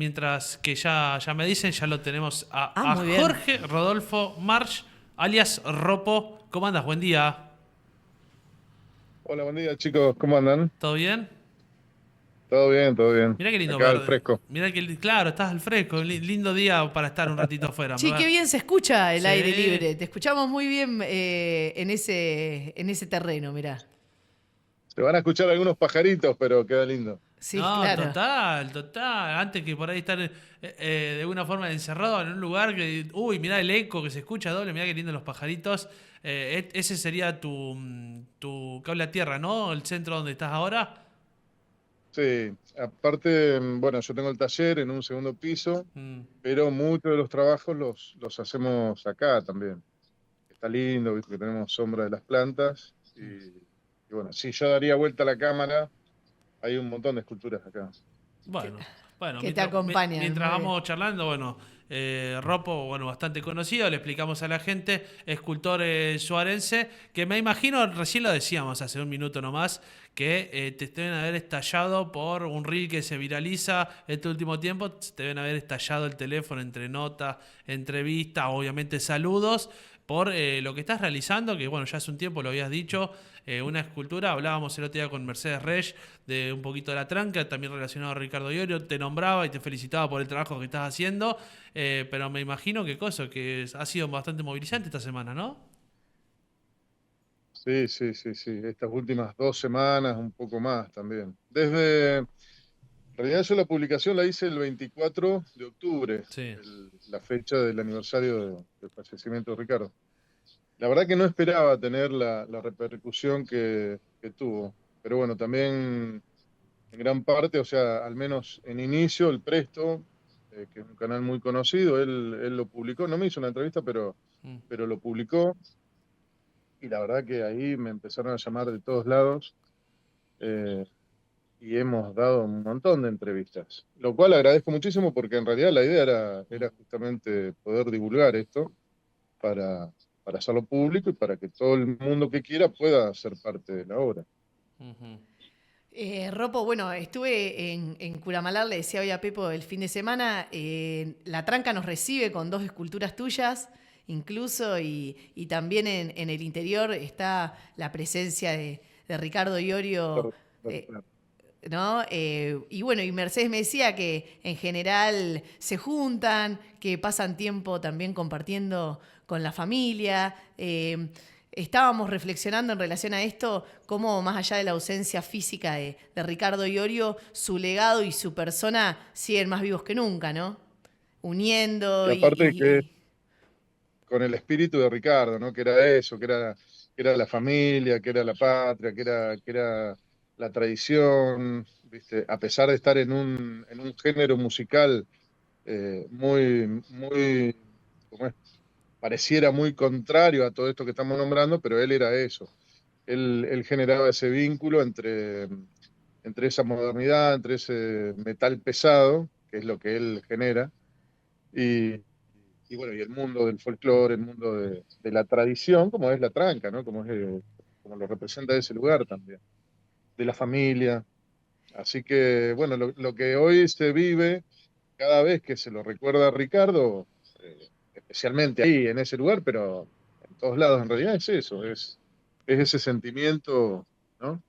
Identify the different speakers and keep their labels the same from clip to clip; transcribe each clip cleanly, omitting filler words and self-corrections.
Speaker 1: mientras que ya me dicen, ya lo tenemos a
Speaker 2: Muy bien.
Speaker 1: Jorge Rodolfo March, alias Ropo. ¿Cómo andas? Buen día.
Speaker 3: Hola, buen día chicos, ¿cómo andan?
Speaker 1: ¿Todo bien?
Speaker 3: Todo bien, todo bien.
Speaker 1: Mirá qué lindo
Speaker 3: Acá al
Speaker 1: verde.
Speaker 3: fresco.
Speaker 1: Mirá que, claro, estás al fresco. Lindo día para estar un ratito afuera.
Speaker 2: Sí, qué bien se escucha el aire
Speaker 1: Sí.
Speaker 2: libre. Te escuchamos muy bien en ese terreno, mirá.
Speaker 3: Se van a escuchar algunos pajaritos, pero queda lindo.
Speaker 2: Sí,
Speaker 1: No,
Speaker 2: claro.
Speaker 1: total. Antes que por ahí estar de una forma encerrado en un lugar que. Uy, mirá el eco que se escucha doble, mirá qué lindo los pajaritos. Ese sería tu cable a tierra, ¿no? El centro donde estás ahora.
Speaker 3: Sí, aparte, bueno, yo tengo el taller en un segundo piso,
Speaker 1: Mm.
Speaker 3: pero muchos de los trabajos los hacemos acá también. Está lindo, viste que tenemos sombra de las plantas. Y bueno, si yo daría vuelta a la cámara, hay un montón de esculturas acá.
Speaker 2: Que,
Speaker 1: Bueno, bueno,
Speaker 2: que te
Speaker 1: mientras,
Speaker 2: acompañan,
Speaker 1: mientras
Speaker 2: muy bien.
Speaker 1: vamos charlando, bueno, Ropo, bueno, bastante conocido, le explicamos a la gente, escultor suarense, que me imagino, recién lo decíamos hace un minuto nomás, que te deben haber estallado por un reel que se viraliza este último tiempo, te deben haber estallado el teléfono entre notas, entrevistas, obviamente saludos, por lo que estás realizando, que bueno, ya hace un tiempo lo habías dicho, una escultura, hablábamos el otro día con Mercedes Rey de un poquito de la tranca, también relacionado a Ricardo Iorio, te nombraba y te felicitaba por el trabajo que estás haciendo, pero me imagino que ha sido bastante movilizante esta semana, ¿no?
Speaker 3: Sí, sí, sí, sí. Estas últimas 2 semanas, un poco más también. En realidad yo la publicación la hice el 24 de octubre,
Speaker 1: Sí.
Speaker 3: la fecha del aniversario del fallecimiento de Ricardo. La verdad que no esperaba tener la repercusión que tuvo, pero bueno, también en gran parte, o sea, al menos en inicio, el Presto, que es un canal muy conocido, él lo publicó, no me hizo una entrevista,
Speaker 1: Mm.
Speaker 3: pero lo publicó, y la verdad que ahí me empezaron a llamar de todos lados. eh, y hemos dado un montón de entrevistas, lo cual agradezco muchísimo porque en realidad la idea era justamente poder divulgar esto para, para hacerlo público y para que todo el mundo que quiera pueda ser parte de la obra.
Speaker 1: Ujú.
Speaker 2: Ropo, bueno, estuve en Curamalar, le decía hoy a Pepo el fin de semana, la tranca nos recibe con 2 esculturas tuyas, incluso, y también en el interior está la presencia de Ricardo Iorio, eh, ¿no? Y bueno, y Mercedes me decía que en general se juntan, que pasan tiempo también compartiendo con la familia. Estábamos reflexionando en relación a esto, cómo más allá de la ausencia física de Ricardo Iorio, su legado y su persona siguen más vivos que nunca, ¿no?
Speaker 3: Y
Speaker 2: Uniendo
Speaker 3: aparte que con el espíritu de Ricardo, ¿no? Que era eso, que era la familia, que era la patria, que era la tradición, ¿viste? A pesar de estar en un género musical muy, muy, ¿cómo es? Pareciera muy contrario a todo esto que estamos nombrando, pero él era eso. Él generaba ese vínculo entre esa modernidad, entre ese metal pesado, que es lo que él genera, y, y bueno, y el mundo del folclore, el mundo de la tradición, como es la tranca, ¿no? Como lo representa ese lugar también, de la familia. Así que, bueno, lo que hoy se vive, cada vez que se lo recuerda a Ricardo, especialmente ahí, en ese lugar, pero en todos lados en realidad es eso, es ese sentimiento, ¿no?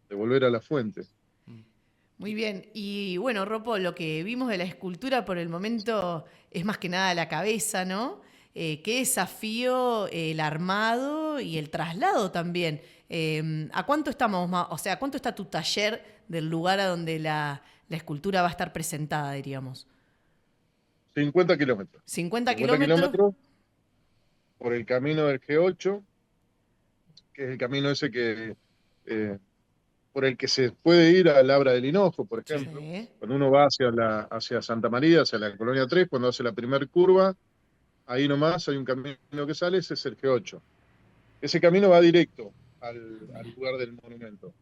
Speaker 3: De volver a la fuente.
Speaker 2: muy bien. Y bueno, Ropo, lo que vimos de la escultura por el momento es más que nada la cabeza, ¿no? Qué desafío el armado y el traslado también. ¿A cuánto estamos más? O sea, ¿a cuánto está tu taller del lugar a donde la escultura va a estar presentada, diríamos?
Speaker 3: 50 kilómetros.
Speaker 2: 50
Speaker 3: 50
Speaker 2: kilómetros.
Speaker 3: kilómetros por el camino del G8, que es el camino ese eh, por el que se puede ir a Labra del Hinojo, por
Speaker 1: Sí.
Speaker 3: ejemplo.
Speaker 2: Sí.
Speaker 3: Cuando uno va hacia Santa María, hacia la Colonia 3, cuando hace la primera curva, ahí nomás hay un camino que sale, ese es el G8. Ese camino va directo al lugar del monumento.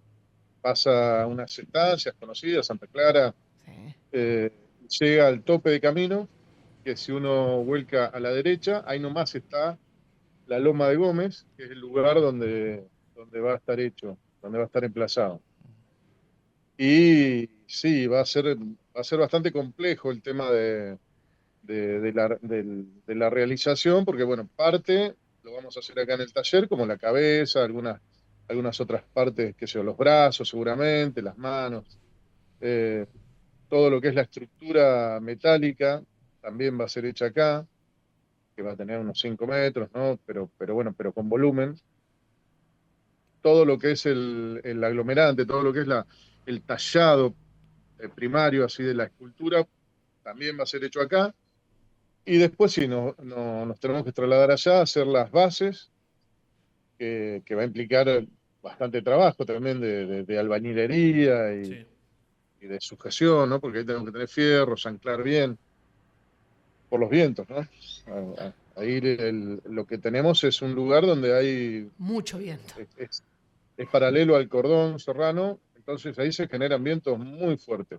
Speaker 3: Pasa unas estancias conocidas, Santa Clara,
Speaker 2: Sí.
Speaker 3: eh, llega al tope de camino, que si uno vuelca a la derecha, ahí nomás está la Loma de Gómez, que es el lugar donde va a estar hecho, donde va a estar emplazado. Y sí, va a ser va a ser bastante complejo el tema de la realización, porque bueno, parte lo vamos a hacer acá en el taller, como la cabeza, algunas otras partes, que sé yo, los brazos seguramente, las manos, eh, todo lo que es la estructura metálica también va a ser hecha acá, que va a tener unos 5 metros, ¿no? Pero bueno, pero con volumen. Todo lo que es el aglomerante, todo lo que es el tallado primario así de la escultura, también va a ser hecho acá. Y después sí, nos tenemos que trasladar allá, hacer las bases, que va a implicar bastante trabajo también de albañilería
Speaker 1: Sí.
Speaker 3: y de sujeción, ¿no? Porque ahí tenemos que tener fierros, anclar bien por los vientos, ¿no? Ahí lo que tenemos es un lugar donde hay,
Speaker 2: Mucho viento.
Speaker 3: es, es- es paralelo al cordón serrano, entonces ahí se generan vientos muy fuertes.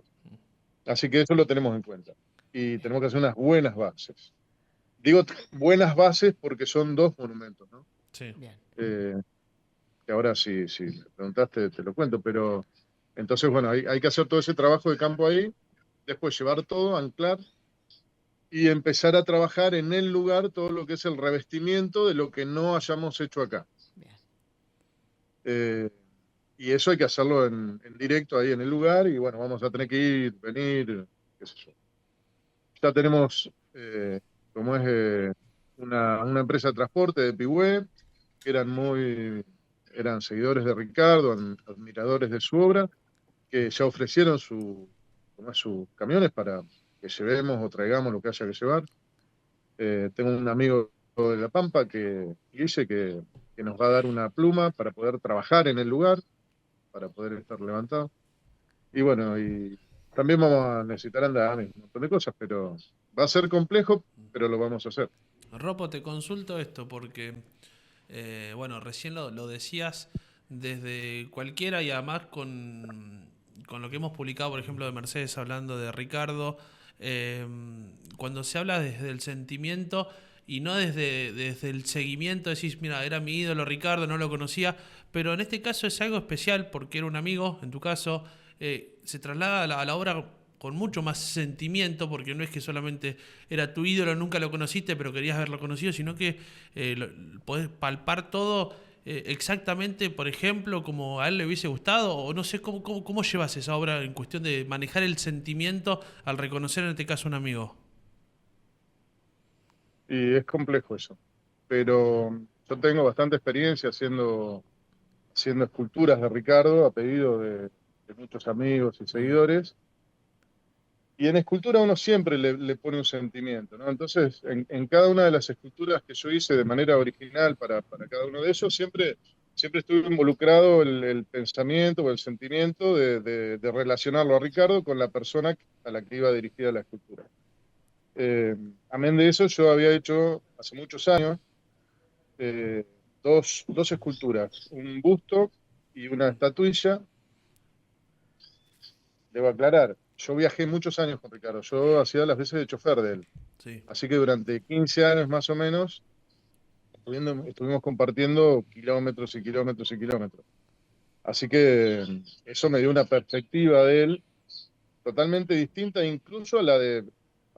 Speaker 3: Así que eso lo tenemos en cuenta. Y tenemos que hacer unas buenas bases. Digo buenas bases porque son dos monumentos, ¿no?
Speaker 1: Sí.
Speaker 2: Bien.
Speaker 3: Eh, que ahora si me preguntaste te lo cuento, pero entonces, bueno, hay que hacer todo ese trabajo de campo ahí, después llevar todo, anclar y empezar a trabajar en el lugar todo lo que es el revestimiento de lo que no hayamos hecho acá.
Speaker 2: Bien.
Speaker 3: Eh, y eso hay que hacerlo en directo ahí en el lugar y bueno, vamos a tener que ir, venir, qué sé yo. Ya tenemos, como es una empresa de transporte de Pigüé, que eran seguidores de Ricardo, admiradores de su obra, que ya ofrecieron como es, sus camiones para que llevemos o traigamos lo que haya que llevar. Tengo un amigo de La Pampa que dice que nos va a dar una pluma para poder trabajar en el lugar, para poder estar levantado. Y bueno, y también vamos a necesitar andamios, un montón de cosas, pero va a ser complejo, pero lo vamos a hacer.
Speaker 1: Ropo, te consulto esto porque, bueno, recién lo decías desde cualquiera y además con lo que hemos publicado, por ejemplo, de Mercedes hablando de Ricardo, eh, cuando se habla desde el sentimiento y no desde el seguimiento, decís, mira, era mi ídolo Ricardo, no lo conocía, pero en este caso es algo especial porque era un amigo, en tu caso, se traslada a la obra con mucho más sentimiento, porque no es que solamente era tu ídolo, nunca lo conociste, pero querías haberlo conocido, sino que podés palpar todo exactamente, por ejemplo, como a él le hubiese gustado, o no sé cómo llevas esa obra en cuestión de manejar el sentimiento al reconocer en este caso a un amigo.
Speaker 3: Y es complejo eso. Pero yo tengo bastante experiencia haciendo esculturas de Ricardo a pedido de muchos amigos y seguidores. Y en escultura uno siempre le pone un sentimiento, ¿no? Entonces, en cada una de las esculturas que yo hice de manera original para cada uno de ellos, siempre estuve involucrado el pensamiento o el sentimiento de relacionarlo a Ricardo con la persona a la que iba dirigida la escultura. Eh, Amén de eso, yo había hecho hace muchos años eh, dos esculturas, un busto y una estatuilla. Debo aclarar, yo viajé muchos años con Ricardo, yo hacía las veces de chofer de él.
Speaker 1: Sí.
Speaker 3: Así que durante 15 años más o menos estuvimos compartiendo kilómetros y kilómetros y kilómetros. Así que eso me dio una perspectiva de él totalmente distinta incluso a la de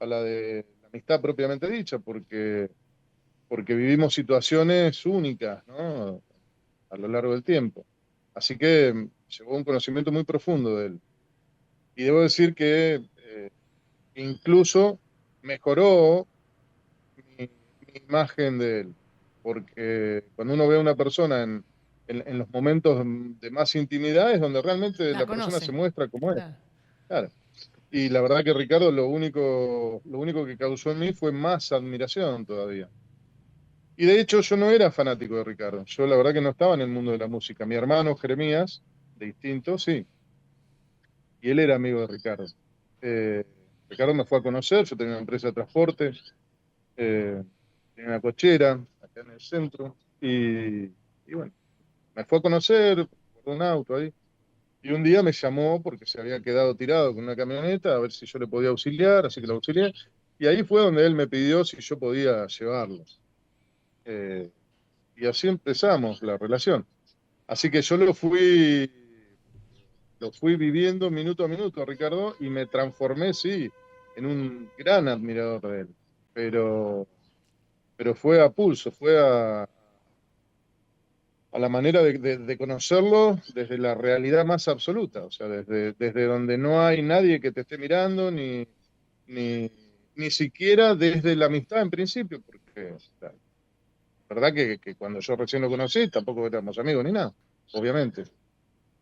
Speaker 3: la amistad propiamente dicha, porque vivimos situaciones únicas, ¿no? A lo largo del tiempo. Así que llegó un conocimiento muy profundo de él. Y debo decir que incluso mejoró mi imagen de él, porque cuando uno ve a una persona en los momentos de más intimidad es donde realmente
Speaker 2: La
Speaker 3: la persona se
Speaker 2: conoce.
Speaker 3: muestra como es.
Speaker 2: Claro.
Speaker 3: Claro. Y la verdad que Ricardo lo único que causó en mí fue más admiración todavía. Y de hecho yo no era fanático de Ricardo, yo la verdad que no estaba en el mundo de la música. Mi hermano Jeremías, de Instinto, sí, y él era amigo de Ricardo. Eh, Ricardo me fue a conocer, yo tenía una empresa de transporte, tenía una cochera acá en el centro, y bueno, me fue a conocer por un auto ahí. Y un día me llamó porque se había quedado tirado con una camioneta a ver si yo le podía auxiliar, así que lo auxilié. Y ahí fue donde él me pidió si yo podía llevarlo. Eh, y así empezamos la relación. Así que yo lo fui lo fui viviendo minuto a minuto, Ricardo, y me transformé, sí, en un gran admirador de él. Pero, pero fue a pulso, fue a la manera de conocerlo desde la realidad más absoluta, o sea, desde donde no hay nadie que te esté mirando, ni, ni siquiera desde la amistad en principio, porque la verdad que cuando yo recién lo conocí tampoco éramos amigos ni nada, obviamente.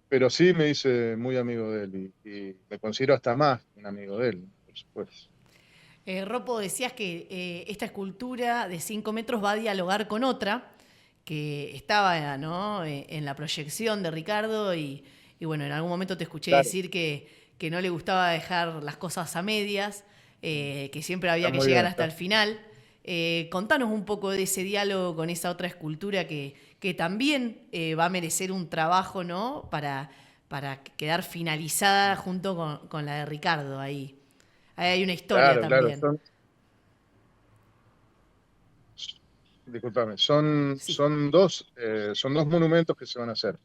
Speaker 3: Pero sí me hice muy amigo de él y me considero hasta más un amigo de él, por supuesto.
Speaker 2: Ropo, decías que esta escultura de 5 metros va a dialogar con otra que estaba, ¿no?, en la proyección de Ricardo y bueno, en algún momento te escuché
Speaker 3: Claro,
Speaker 2: decir que no le gustaba dejar las cosas a medias, que siempre
Speaker 3: está
Speaker 2: había que
Speaker 3: muy
Speaker 2: llegar
Speaker 3: bien.
Speaker 2: hasta el final. Contanos un poco de ese diálogo con esa otra escultura que también va a merecer un trabajo, ¿no?, para quedar finalizada junto con la de Ricardo ahí. Ahí hay una historia
Speaker 3: Claro, claro,
Speaker 2: también.
Speaker 3: discúlpame,
Speaker 2: Sí.
Speaker 3: son dos monumentos que se van a hacer.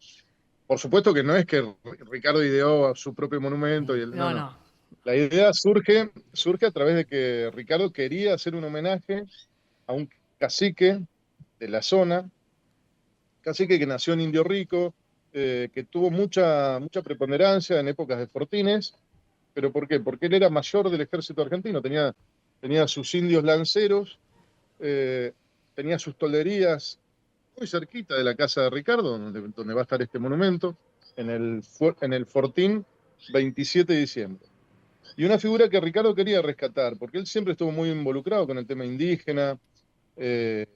Speaker 3: Por supuesto que no es que Ricardo ideó su propio monumento, no,
Speaker 2: No,
Speaker 3: no.
Speaker 2: no.
Speaker 3: La idea surge a través de que Ricardo quería hacer un homenaje a un cacique de la zona, cacique que nació en Indio Rico, que tuvo mucha preponderancia en épocas de fortines. ¿Pero por qué? Porque él era mayor del ejército argentino, tenía sus indios lanceros, eh, tenía sus tolderías muy cerquita de la casa de Ricardo, donde va a estar este monumento, en el Fortín 27 de diciembre. Y una figura que Ricardo quería rescatar, porque él siempre estuvo muy involucrado con el tema indígena, eh,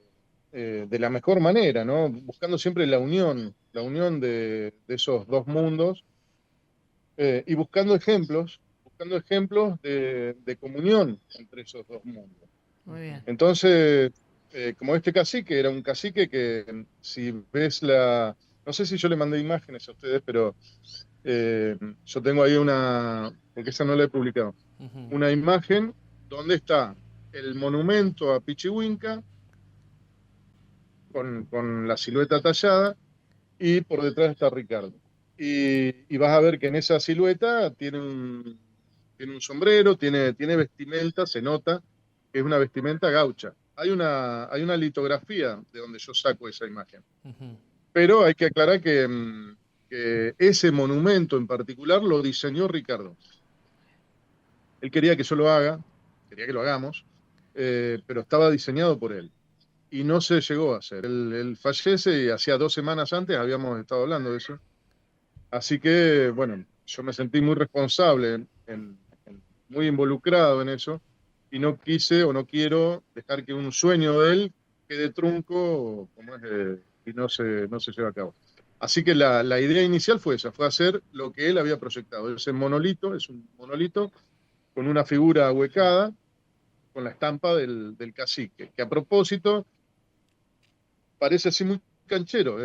Speaker 3: de la mejor manera, ¿no? Buscando siempre la unión de esos dos mundos, y buscando ejemplos de comunión entre esos dos mundos.
Speaker 2: Muy bien.
Speaker 3: Entonces, como este cacique era un cacique que, si ves no sé si yo le mandé imágenes a ustedes, pero yo tengo ahí porque esa no la he publicado,
Speaker 1: Ujú.
Speaker 3: una imagen donde está el monumento a Pichihuinca con la silueta tallada y por detrás está Ricardo. Y vas a ver que en esa silueta tiene un sombrero, tiene vestimenta, se nota que es una vestimenta gaucha. Hay una litografía de donde yo saco esa imagen.
Speaker 1: Ujú.
Speaker 3: Pero hay que aclarar que ese monumento en particular lo diseñó Ricardo. Él quería que yo lo haga, quería que lo hagamos, pero estaba diseñado por él. Y no se llegó a hacer. Él fallece y hacía 2 semanas antes habíamos estado hablando de eso. Así que, bueno, yo me sentí muy responsable, muy involucrado en eso, y no quise o no quiero dejar que un sueño de él quede trunco como es, y no se lleve a cabo. Así que la idea inicial fue esa, fue hacer lo que él había proyectado. Ese monolito es un monolito con una figura ahuecada, con la estampa del cacique, que a propósito parece así muy canchero,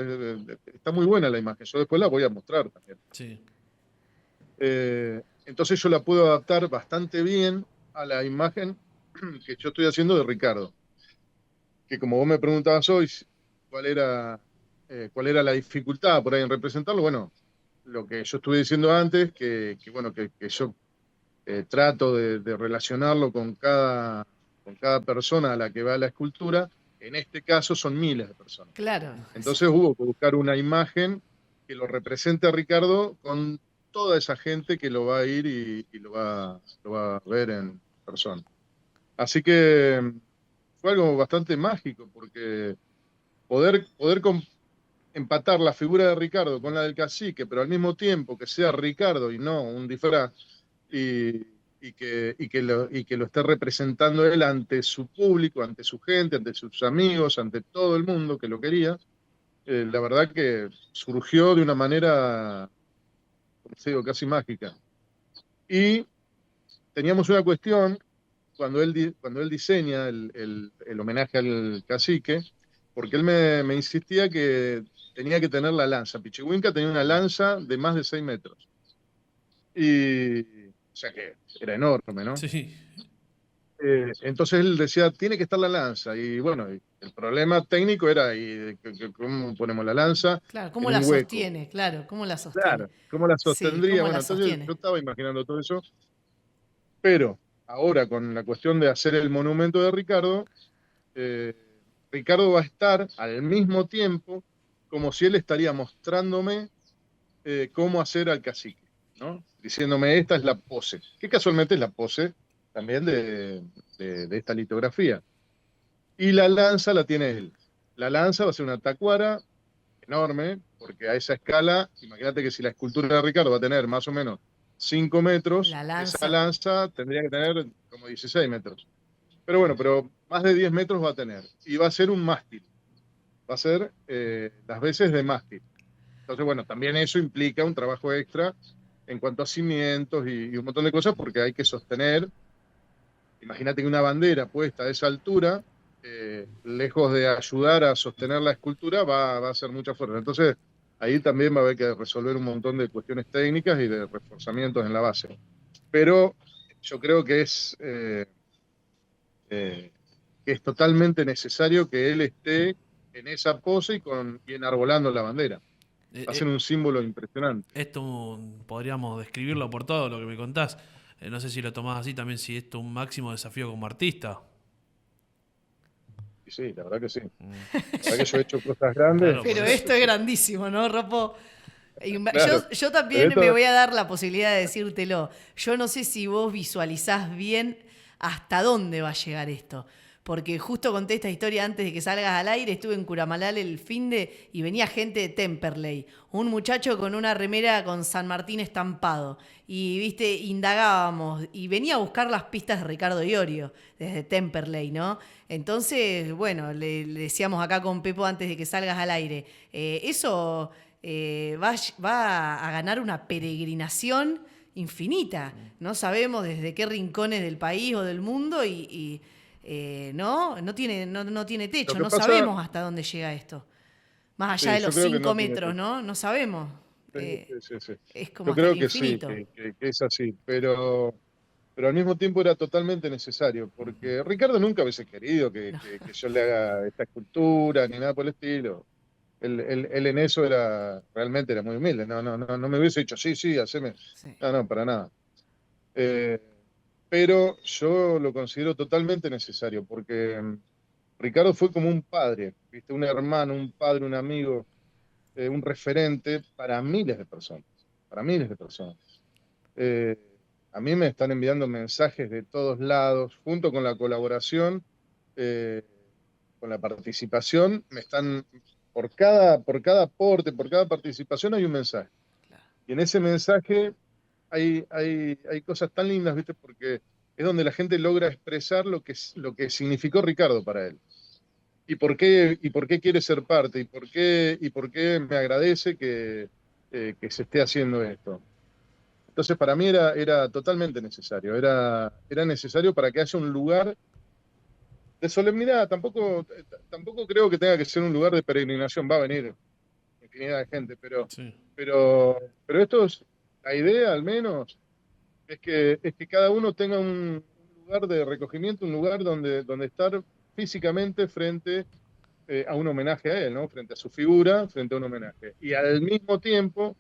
Speaker 3: está muy buena la imagen, yo después la voy a mostrar también.
Speaker 1: Sí.
Speaker 3: Entonces yo la puedo adaptar bastante bien a la imagen que yo estoy haciendo de Ricardo, que como vos me preguntabas hoy cuál era la dificultad por ahí en representarlo, bueno, lo que yo estuve diciendo antes, bueno, que yo trato de relacionarlo con cada persona a la que va la escultura, en este caso son miles de personas.
Speaker 2: Claro.
Speaker 3: Entonces hubo que buscar una imagen que lo represente a Ricardo con toda esa gente que lo va a ir y lo va a ver en persona. Así que fue algo bastante mágico, porque poder empatar la figura de Ricardo con la del cacique, pero al mismo tiempo que sea Ricardo y no un disfraz, y, y que lo esté representando él ante su público, ante su gente, ante sus amigos, ante todo el mundo que lo quería, la verdad que surgió de una manera, como te digo, casi mágica. Y teníamos una cuestión cuando él diseña el homenaje al cacique, porque él me insistía que tenía que tener la lanza. Pichihuinca tenía una lanza de más de 6 metros. O sea que era enorme, ¿no?
Speaker 1: Sí.
Speaker 3: Entonces él decía, tiene que estar la lanza. Y bueno, el problema técnico era, ¿cómo ponemos la lanza
Speaker 2: Claro, ¿cómo
Speaker 3: en
Speaker 2: la
Speaker 3: un hueco?
Speaker 2: sostiene? Claro, ¿cómo la sostiene?
Speaker 3: Claro, ¿cómo la
Speaker 2: Sí,
Speaker 3: sostendría?
Speaker 2: ¿cómo
Speaker 3: Bueno,
Speaker 2: la
Speaker 3: entonces yo
Speaker 2: sostiene?
Speaker 3: estaba imaginando todo eso, pero ahora con la cuestión de hacer el monumento de Ricardo, eh, Ricardo va a estar al mismo tiempo como si él estaría mostrándome cómo hacer al cacique, ¿no? Diciéndome, esta es la pose, que casualmente es la pose también de esta litografía. Y la lanza la tiene él. La lanza va a ser una tacuara enorme, porque a esa escala, imagínate que si la escultura de Ricardo va a tener más o menos 5 metros,
Speaker 2: La
Speaker 3: esa
Speaker 2: lanza.
Speaker 3: lanza tendría que tener como 16 metros. Pero bueno, pero más de 10 metros va a tener. Y va a ser un mástil. Va a ser las veces de mástil. Entonces, bueno, también eso implica un trabajo extra en cuanto a cimientos y un montón de cosas, porque hay que sostener. Imagínate que una bandera puesta a esa altura, lejos de ayudar a sostener la escultura, va a hacer mucha fuerza. Entonces, ahí también va a haber que resolver un montón de cuestiones técnicas y de reforzamientos en la base. Pero yo creo eh, que es totalmente necesario que él esté en esa pose y enarbolando la bandera.
Speaker 1: Eh,
Speaker 3: Va a ser
Speaker 1: eh,
Speaker 3: un símbolo impresionante.
Speaker 1: Esto podríamos describirlo por todo lo que me contás. No sé si lo tomás así también, si esto es un máximo desafío como artista.
Speaker 3: Y sí, la verdad que sí.
Speaker 1: Mm.
Speaker 3: La verdad que yo he hecho cosas grandes.
Speaker 1: Claro, por
Speaker 2: Pero
Speaker 1: eso.
Speaker 2: esto es grandísimo, ¿no, Ropo?
Speaker 3: Claro.
Speaker 2: Yo
Speaker 3: Pero
Speaker 2: también
Speaker 3: esto,
Speaker 2: me voy a dar la posibilidad de decírtelo. Yo no sé si vos visualizás bien hasta dónde va a llegar esto. Porque justo conté esta historia antes de que salgas al aire. Estuve en Curamalal el finde y venía gente de Temperley. Un muchacho con una remera con San Martín estampado. Y, viste, indagábamos. Y venía a buscar las pistas de Ricardo Iorio desde Temperley, ¿no? Entonces, bueno, le decíamos acá con Pepo antes de que salgas al aire. Eso va a ganar una peregrinación infinita. No sabemos desde qué rincones del país o del mundo no tiene
Speaker 3: lo
Speaker 2: techo,
Speaker 3: que
Speaker 2: no
Speaker 3: pasa,
Speaker 2: sabemos hasta dónde llega esto. Más allá
Speaker 3: sí,
Speaker 2: de
Speaker 3: yo
Speaker 2: los
Speaker 3: creo que
Speaker 2: 5
Speaker 3: no tiene
Speaker 2: metros,
Speaker 3: techo.
Speaker 2: ¿no? No sabemos.
Speaker 3: Sí, sí, sí, sí.
Speaker 2: Es como
Speaker 3: Yo
Speaker 2: hasta el
Speaker 3: creo que sí,
Speaker 2: infinito.
Speaker 3: que es así, pero al mismo tiempo era totalmente necesario, porque Ricardo nunca hubiese querido
Speaker 2: No,
Speaker 3: que yo le haga esta escultura ni nada por el estilo. Él en eso realmente era muy humilde. No me hubiese dicho, sí, sí, haceme.
Speaker 2: sí,
Speaker 3: No, para nada. Eh, pero yo lo considero totalmente necesario, porque Ricardo fue como un padre, ¿viste? Un hermano, un padre, un amigo, un referente para miles de personas, para miles de personas. Eh, a mí me están enviando mensajes de todos lados, junto con la colaboración, eh, con la participación, por cada aporte, por cada participación hay un mensaje.
Speaker 2: claro.
Speaker 3: Y en ese mensaje hay cosas tan lindas, ¿viste? Porque es donde la gente logra expresar lo que significó Ricardo para él. Y por qué quiere ser parte, y por qué me agradece que se esté haciendo esto. Entonces, para mí era totalmente necesario. Era necesario para que haya un lugar de solemnidad. Tampoco creo que tenga que ser un lugar de peregrinación. Va a venir infinidad de gente,
Speaker 1: Sí.
Speaker 3: pero esto es, la idea al menos es que cada uno tenga un lugar de recogimiento, un lugar donde estar físicamente frente a un homenaje a él, ¿no? Frente a su figura, frente a un homenaje. Y al mismo tiempo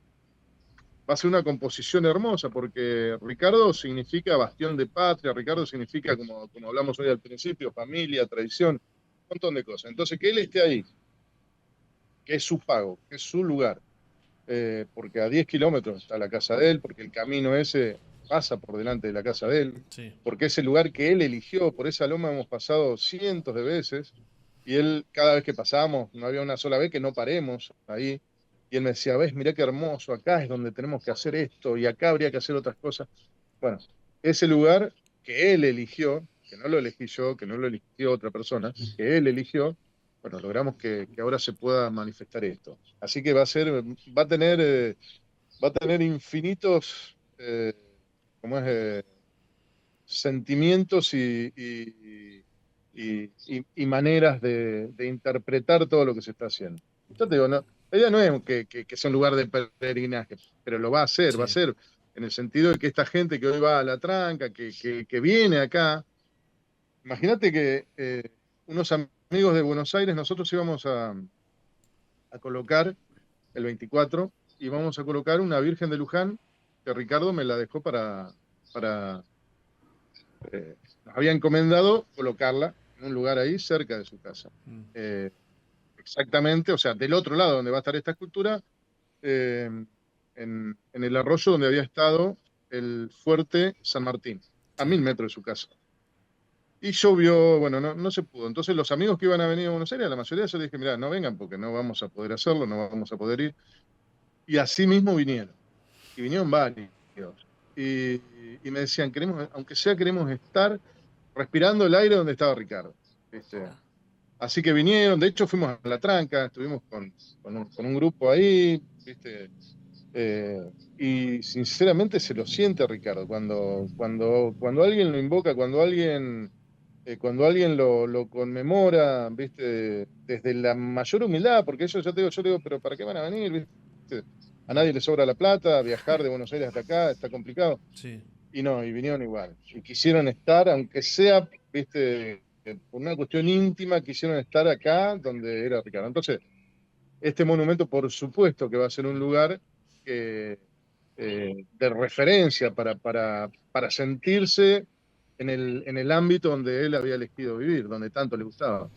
Speaker 3: va a ser una composición hermosa, porque Ricardo significa bastión de patria, Ricardo significa, como hablamos hoy al principio, familia, tradición, un montón de cosas. Entonces, que él esté ahí, que es su pago, que es su lugar, porque a 10 kilómetros está la casa de él, porque el camino ese pasa por delante de la casa de él,
Speaker 1: Sí.
Speaker 3: porque es el lugar que él eligió, por esa loma hemos pasado cientos de veces, y él, cada vez que pasamos, no había una sola vez que no paremos ahí, y él me decía, ves, mirá qué hermoso, acá es donde tenemos que hacer esto, y acá habría que hacer otras cosas. Bueno, ese lugar que él eligió, que no lo elegí yo, que no lo eligió otra persona, que él eligió, bueno, logramos que ahora se pueda manifestar esto. Así que va a tener, va a tener infinitos, ¿cómo es? Sentimientos y maneras de interpretar todo lo que se está haciendo. Yo te digo, no, la idea no es que sea un lugar de peregrinaje, pero lo va a
Speaker 1: Sí.
Speaker 3: ser en el sentido de que esta gente que hoy va a la tranca, que viene acá, Imagínate que unos amigos de Buenos Aires, nosotros íbamos a colocar el 24, y vamos a colocar una Virgen de Luján que Ricardo me la dejó para nos había encomendado colocarla en un lugar ahí cerca de su casa.
Speaker 1: Mm.
Speaker 3: Exactamente, o sea, del otro lado donde va a estar esta escultura, eh, en el arroyo donde había estado el fuerte San Martín, a
Speaker 1: Sí.
Speaker 3: 1000 metros de su casa. Y llovió, bueno, no se pudo. Entonces los amigos que iban a venir a Buenos Aires, la mayoría yo les dije, mira, no vengan porque no vamos a poder hacerlo, no vamos a poder ir. Y así mismo vinieron. Y vinieron varios. Y, y me decían, queremos, aunque sea, queremos estar respirando el aire donde estaba Ricardo. ¿Viste? Así que vinieron, de hecho fuimos a La Tranca, estuvimos con un grupo ahí, ¿viste? Y sinceramente se lo siente Ricardo, cuando alguien lo invoca, cuando alguien lo conmemora, ¿viste? Desde la mayor humildad, porque eso ya te digo, yo digo, pero ¿para qué van a venir? ¿Viste? A
Speaker 1: Mm.
Speaker 3: nadie le sobra la plata, viajar de Buenos Aires hasta acá está complicado.
Speaker 1: Sí.
Speaker 3: Y no, y vinieron igual. Y quisieron estar, aunque sea, ¿viste? Por una cuestión íntima, quisieron estar acá donde era Ricardo. Entonces, este monumento, por supuesto que va a ser un lugar que, de referencia para sentirse en el ámbito donde él había elegido vivir, donde tanto le gustaba.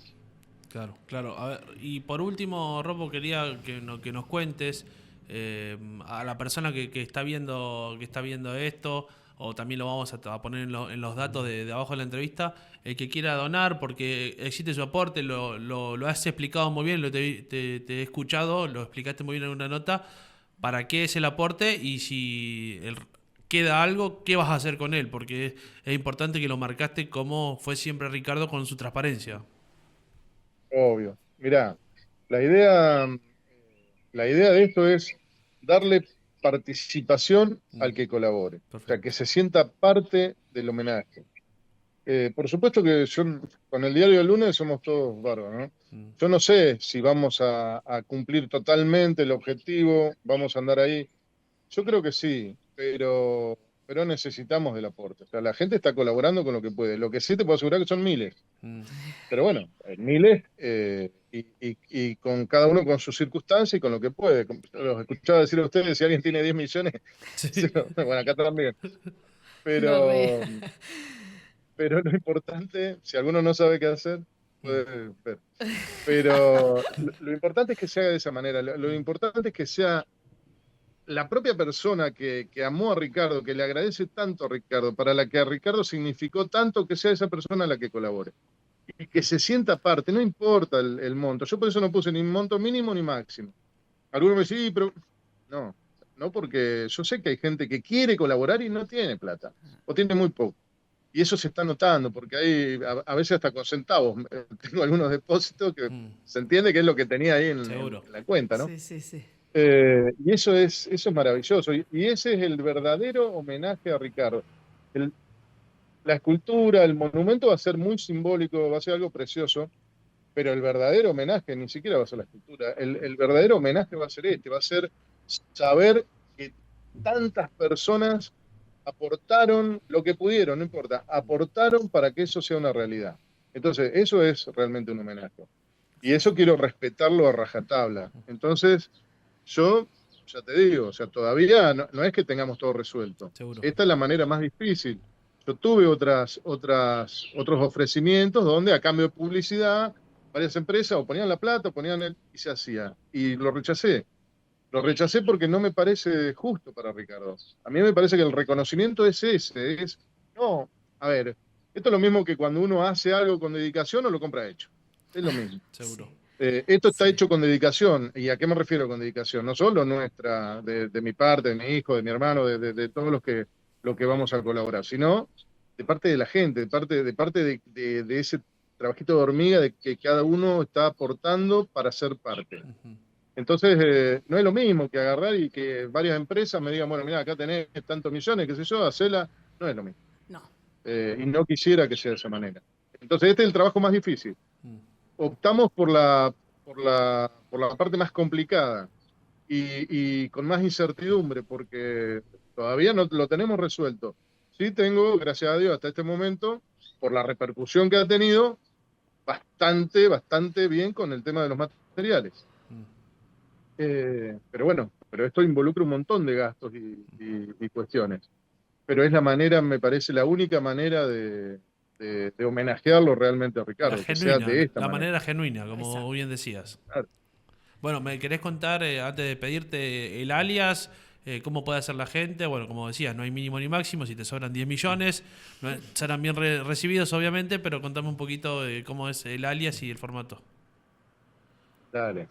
Speaker 1: Claro, claro. A ver, y por último, Robo, quería que nos cuentes a la persona que está viendo esto, o también lo vamos a poner en los datos de abajo de la entrevista, el que quiera donar, porque existe su aporte, lo has explicado muy bien, te he escuchado, lo explicaste muy bien en una nota, para qué es el aporte y si queda algo, qué vas a hacer con él, porque es importante que lo marcaste como fue siempre Ricardo con su transparencia.
Speaker 3: Obvio. Mirá, la idea, la idea de esto es darle participación
Speaker 1: Mm,
Speaker 3: al que colabore, o sea, que
Speaker 1: perfecto.
Speaker 3: se sienta parte del homenaje. Por supuesto que yo, con el diario del lunes somos todos bárbaros, ¿no?
Speaker 1: Mm.
Speaker 3: Yo no sé si vamos a cumplir totalmente el objetivo, vamos a andar ahí. Yo creo que sí, pero necesitamos del aporte. O sea, la gente está colaborando con lo que puede. Lo que sí te puedo asegurar que son miles.
Speaker 1: Mm.
Speaker 3: Pero bueno, miles, y con cada uno con sus circunstancias y con lo que puede. Los escuchaba decir a ustedes, si alguien tiene 10 millones,
Speaker 1: Sí.
Speaker 3: bueno, acá también.
Speaker 2: No re.
Speaker 3: Pero, pero lo importante, si alguno no sabe qué hacer,
Speaker 1: Mm.
Speaker 3: puede ver. Pero lo importante es que se haga de esa manera. Lo importante es que sea la propia persona que amó a Ricardo, que le agradece tanto a Ricardo, para la que a Ricardo significó tanto, que sea esa persona la que colabore. Y que se sienta parte, no importa el monto. Yo por eso no puse ni monto mínimo ni máximo. Algunos me dicen, "Sí, pero no, no, porque yo sé que hay gente que quiere colaborar y no tiene plata, o tiene muy poco. Y eso se está notando, porque hay a veces hasta con centavos. Tengo algunos depósitos que
Speaker 1: Mm.
Speaker 3: se entiende que es lo que tenía ahí en,
Speaker 1: Seguro.
Speaker 3: en la cuenta, ¿no?
Speaker 2: Sí, sí, sí.
Speaker 3: Y eso es maravilloso. Y ese es el verdadero homenaje a Ricardo. El- la escultura, el monumento va a ser muy simbólico, va a ser algo precioso, pero el verdadero homenaje ni siquiera va a ser la escultura. El verdadero homenaje va a ser va a ser saber que tantas personas aportaron lo que pudieron, no importa, aportaron para que eso sea una realidad. Entonces, eso es realmente un homenaje. Y eso quiero respetarlo a rajatabla. Entonces, yo ya te digo, o sea, todavía no es que tengamos todo resuelto.
Speaker 1: Seguro.
Speaker 3: Esta es la manera más difícil. Yo tuve otros ofrecimientos donde a cambio de publicidad varias empresas o ponían la plata, y se hacía. Y lo rechacé. Lo rechacé porque no me parece justo para Ricardo. A mí me parece que el reconocimiento es ese, no, a ver, esto es lo mismo que cuando uno hace algo con dedicación o lo compra hecho. Es lo mismo.
Speaker 1: Seguro.
Speaker 3: Esto está
Speaker 2: Sí.
Speaker 3: hecho con dedicación. ¿Y a qué me refiero con dedicación? No solo nuestra, de mi parte, de mi hijo, de mi hermano, de todos los que vamos a colaborar, sino de parte de la gente, de parte de ese trabajito de hormiga de que cada uno está aportando para ser parte.
Speaker 1: Ujú.
Speaker 3: Entonces, no es lo mismo que agarrar y que varias empresas me digan, bueno, mira, acá tenés tantos millones, qué sé yo, hacela. No es lo mismo.
Speaker 2: No.
Speaker 3: Y no quisiera que sea de esa manera. Entonces, este es el trabajo más difícil.
Speaker 1: Mm.
Speaker 3: Optamos por la parte más complicada y con más incertidumbre, porque todavía no lo tenemos resuelto. Sí tengo, gracias a Dios, hasta este momento, por la repercusión que ha tenido, bastante bien con el tema de los materiales. Pero bueno, pero esto involucra un montón de gastos y cuestiones. Pero es la manera, me parece, la única manera de homenajearlo realmente a
Speaker 1: La
Speaker 3: Ricardo, que sea
Speaker 1: genuina,
Speaker 3: de esta
Speaker 1: la
Speaker 3: manera.
Speaker 1: manera genuina, como
Speaker 2: Exacto.
Speaker 1: bien decías.
Speaker 3: Claro.
Speaker 1: Bueno, ¿me querés contar, antes de pedirte el alias, cómo puede hacer la gente? Bueno, como decías, no hay mínimo ni máximo, si te sobran 10 millones, serán bien recibidos obviamente, pero contame un poquito de cómo es el alias y el formato.
Speaker 3: Dale.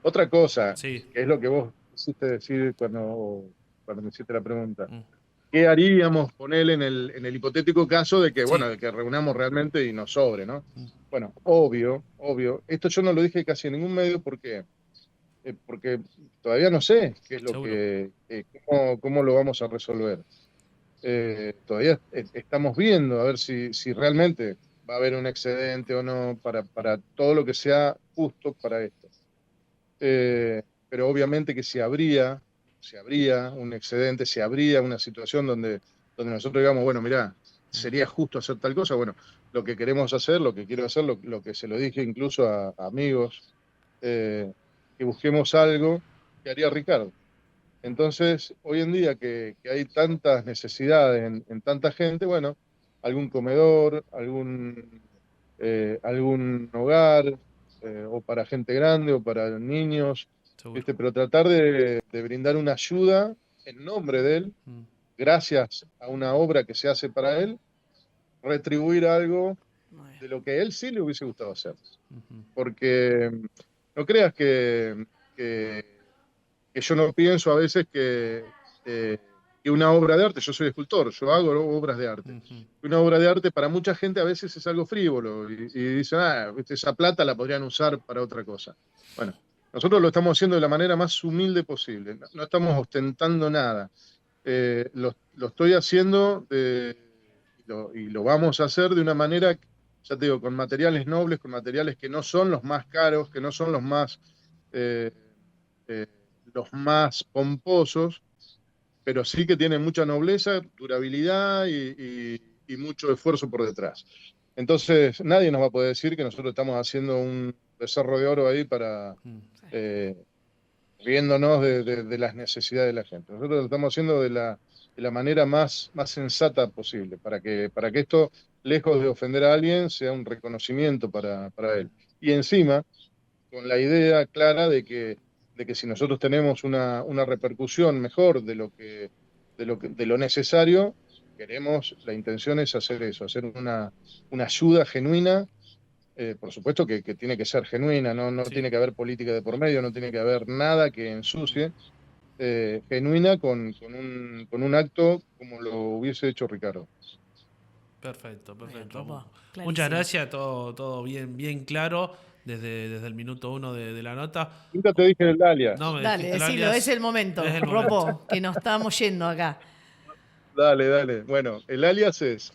Speaker 3: Otra cosa,
Speaker 1: Sí.
Speaker 3: que es lo que vos quisiste decir cuando me hiciste la pregunta.
Speaker 1: Mm.
Speaker 3: ¿Qué haríamos, ponele en el hipotético caso de que, bueno,
Speaker 1: Sí.
Speaker 3: de que reunamos realmente y nos sobre, ¿no? Bueno, obvio. Esto yo no lo dije casi en ningún medio porque todavía no sé qué es lo
Speaker 1: Seguro.
Speaker 3: cómo lo vamos a resolver. Todavía estamos viendo a ver si realmente va a haber un excedente o no para todo lo que sea justo para esto. Pero obviamente que si habría un excedente, si habría una situación donde nosotros digamos, bueno, mirá, sería justo hacer tal cosa, bueno, lo que queremos hacer, lo que quiero hacer, lo que se lo dije incluso a amigos, que busquemos algo que haría Ricardo. Entonces, hoy en día que hay tantas necesidades en tanta gente, bueno, algún comedor, algún hogar, o para gente grande o para niños,
Speaker 1: Seguro.
Speaker 3: ¿viste? Pero tratar de brindar una ayuda en nombre de él,
Speaker 1: Mm.
Speaker 3: gracias a una obra que se hace para él, retribuir algo
Speaker 2: Muy bien.
Speaker 3: de lo que a él sí le hubiese gustado hacer.
Speaker 1: Ujú.
Speaker 3: Porque no creas que que yo no pienso a veces eh, que una obra de arte, yo soy escultor, yo hago obras de arte.
Speaker 1: Ujú.
Speaker 3: Una obra de arte para mucha gente a veces es algo frívolo y dicen, ¿viste? Esa plata la podrían usar para otra cosa. Bueno, nosotros lo estamos haciendo de la manera más humilde posible, no estamos ostentando nada. Lo estoy haciendo y lo vamos a hacer de una manera, ya te digo, con materiales nobles, con materiales que no son los más caros, que no son eh, eh, los más pomposos, pero sí que tienen mucha nobleza, durabilidad y mucho esfuerzo por detrás. Entonces, nadie nos va a poder decir que nosotros estamos haciendo un becerro de oro ahí para
Speaker 1: Mm.
Speaker 3: eh, riéndonos de las necesidades de la gente. Nosotros lo estamos haciendo de la manera más sensata posible, para que esto, lejos de ofender a alguien, sea un reconocimiento para él. Y encima, con la idea clara de que si nosotros tenemos una repercusión mejor de lo necesario, la intención es hacer eso, hacer una ayuda genuina. Por supuesto que tiene que ser genuina, no
Speaker 1: Sí.
Speaker 3: tiene que haber política de por medio, no tiene que haber nada que ensucie, genuina con un acto como lo hubiese hecho Ricardo.
Speaker 1: Perfecto,
Speaker 2: Muy bien,
Speaker 1: perfecto.
Speaker 2: Ropo.
Speaker 1: Muchas
Speaker 2: Clarísimo.
Speaker 1: gracias, todo bien claro desde el minuto uno de la nota.
Speaker 3: Nunca te dije el
Speaker 1: No,
Speaker 3: alias.
Speaker 1: me
Speaker 2: Dale,
Speaker 1: dijiste el
Speaker 2: decilo, es
Speaker 1: alias,
Speaker 2: el
Speaker 1: es
Speaker 2: momento,
Speaker 1: el momento.
Speaker 2: Ropo, que nos estamos yendo acá.
Speaker 3: Dale. Bueno, el alias es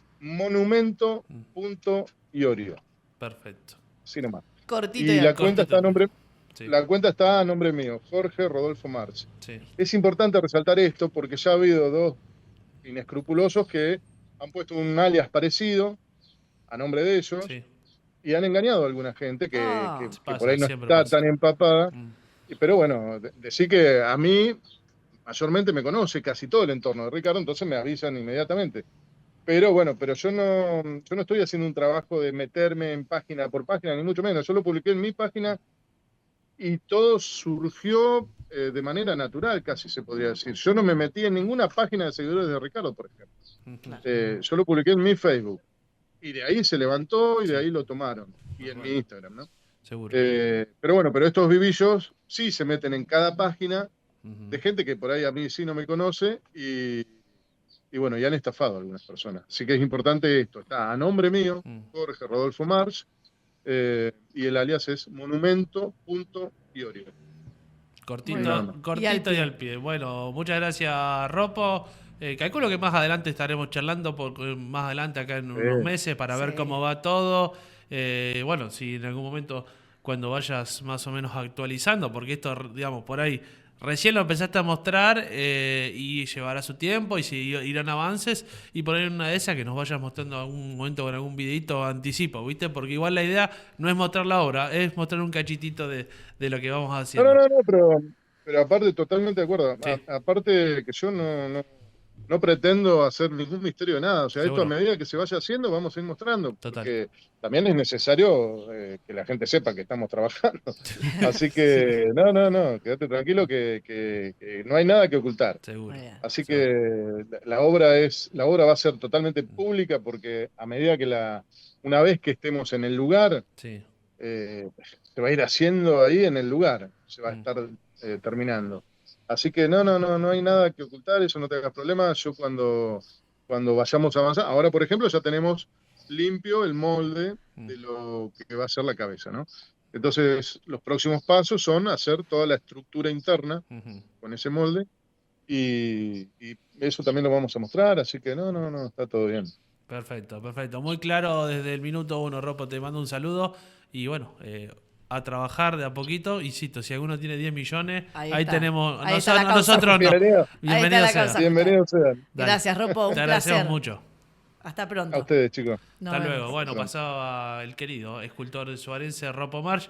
Speaker 3: monumento.iorio.
Speaker 1: Perfecto.
Speaker 3: Así nomás.
Speaker 2: Cortito y
Speaker 3: Y
Speaker 2: al pie.
Speaker 1: Cortito. Sí,
Speaker 3: la cuenta está a nombre mío, Jorge Rodolfo March.
Speaker 1: sí,
Speaker 3: Es importante resaltar esto porque ya ha habido dos inescrupulosos que han puesto un alias parecido a nombre de ellos
Speaker 1: sí.
Speaker 3: y han engañado a alguna gente
Speaker 2: Ah,
Speaker 3: que por ahí
Speaker 1: Pasa,
Speaker 3: no
Speaker 1: siempre
Speaker 3: está
Speaker 1: pasa.
Speaker 3: tan empapada.
Speaker 1: Mm.
Speaker 3: Pero bueno, decir que a mí mayormente me conoce casi todo el entorno de Ricardo, entonces me avisan inmediatamente. Pero bueno, pero yo no estoy haciendo un trabajo de meterme en página por página, ni mucho menos. Yo lo publiqué en mi página y todo surgió de manera natural, casi se podría decir. Yo no me metí en ninguna página de seguidores de Ricardo, por ejemplo.
Speaker 1: Ujú.
Speaker 2: claro.
Speaker 3: Yo lo publiqué en mi Facebook y de ahí se levantó y de
Speaker 1: Sí,
Speaker 3: ahí lo tomaron. Y
Speaker 1: más
Speaker 3: en mi
Speaker 1: vale,
Speaker 3: Instagram, ¿no?
Speaker 1: seguro.
Speaker 3: Pero bueno, pero estos vivillos sí se meten en cada página
Speaker 1: Ujú.
Speaker 3: de gente que por ahí a mí sí no me conoce y bueno, ya han estafado a algunas personas. Así que es importante esto. Está a nombre mío,
Speaker 1: Mm.
Speaker 3: Jorge Rodolfo March, y el alias es monumento.iorio.
Speaker 2: Muy
Speaker 3: Y nada
Speaker 2: bien.
Speaker 3: más.
Speaker 2: Y al
Speaker 1: Cortito y
Speaker 2: pie.
Speaker 1: al pie. Bueno, muchas gracias, Ropo. Calculo que más adelante estaremos charlando, más adelante acá en unos
Speaker 3: Eh,
Speaker 1: meses, para ver
Speaker 2: Sí.
Speaker 1: cómo va todo. Bueno, si en algún momento, cuando vayas más o menos actualizando, porque esto, digamos, por ahí Recién lo empezaste a mostrar y llevará su tiempo y irán avances y poner una de esas que nos vayas mostrando algún momento con algún videito anticipo, ¿viste? Porque igual la idea no es mostrar la obra, es mostrar un cachitito de lo que vamos
Speaker 3: No, no,
Speaker 1: haciendo.
Speaker 3: no, no, pero aparte, totalmente de acuerdo.
Speaker 1: Sí,
Speaker 3: Aparte que yo no pretendo hacer ningún misterio de nada. O sea, esto a
Speaker 1: seguro,
Speaker 3: medida que se vaya haciendo, vamos a ir mostrando,
Speaker 1: total.
Speaker 3: porque también es necesario que la gente sepa que estamos trabajando. Así
Speaker 1: Sí,
Speaker 3: que, no, quédate tranquilo que no hay nada que ocultar.
Speaker 2: Muy
Speaker 1: seguro,
Speaker 2: bien.
Speaker 3: Así
Speaker 1: seguro.
Speaker 3: que la obra va a ser totalmente pública porque a medida una vez que estemos en el lugar,
Speaker 1: Sí.
Speaker 3: se va a ir haciendo ahí en el lugar, se va a
Speaker 1: Mm.
Speaker 3: estar terminando. Así que no hay nada que ocultar, eso no te hagas problema. Yo cuando vayamos a avanzar, ahora por ejemplo ya tenemos limpio el molde
Speaker 1: Mm.
Speaker 3: de lo que va a ser la cabeza, ¿no? Entonces los próximos pasos son hacer toda la estructura interna
Speaker 1: Ujú.
Speaker 3: con ese molde y eso también lo vamos a mostrar, así que no, está todo bien.
Speaker 1: Perfecto, perfecto. Muy claro desde el minuto uno, Ropo. Te mando un saludo y bueno, a trabajar de a poquito. Insisto, si alguno tiene 10 millones,
Speaker 2: Ahí
Speaker 1: ahí
Speaker 2: está.
Speaker 1: tenemos.
Speaker 2: Ahí está la causa
Speaker 1: Nosotros no.
Speaker 2: justa.
Speaker 3: Bienvenido,
Speaker 2: Ahí está
Speaker 1: Bienvenido
Speaker 2: la
Speaker 1: sea.
Speaker 2: causa justa.
Speaker 3: bienvenidos sean
Speaker 1: Dale.
Speaker 2: Gracias, Ropo.
Speaker 1: Te
Speaker 2: Un
Speaker 1: agradecemos
Speaker 2: placer.
Speaker 1: mucho.
Speaker 2: Hasta
Speaker 3: a
Speaker 2: pronto.
Speaker 3: ustedes chicos.
Speaker 2: Nos
Speaker 1: Hasta
Speaker 2: vemos.
Speaker 1: luego. Bueno,
Speaker 3: Pronto.
Speaker 1: pasaba el querido escultor suarense Ropo March.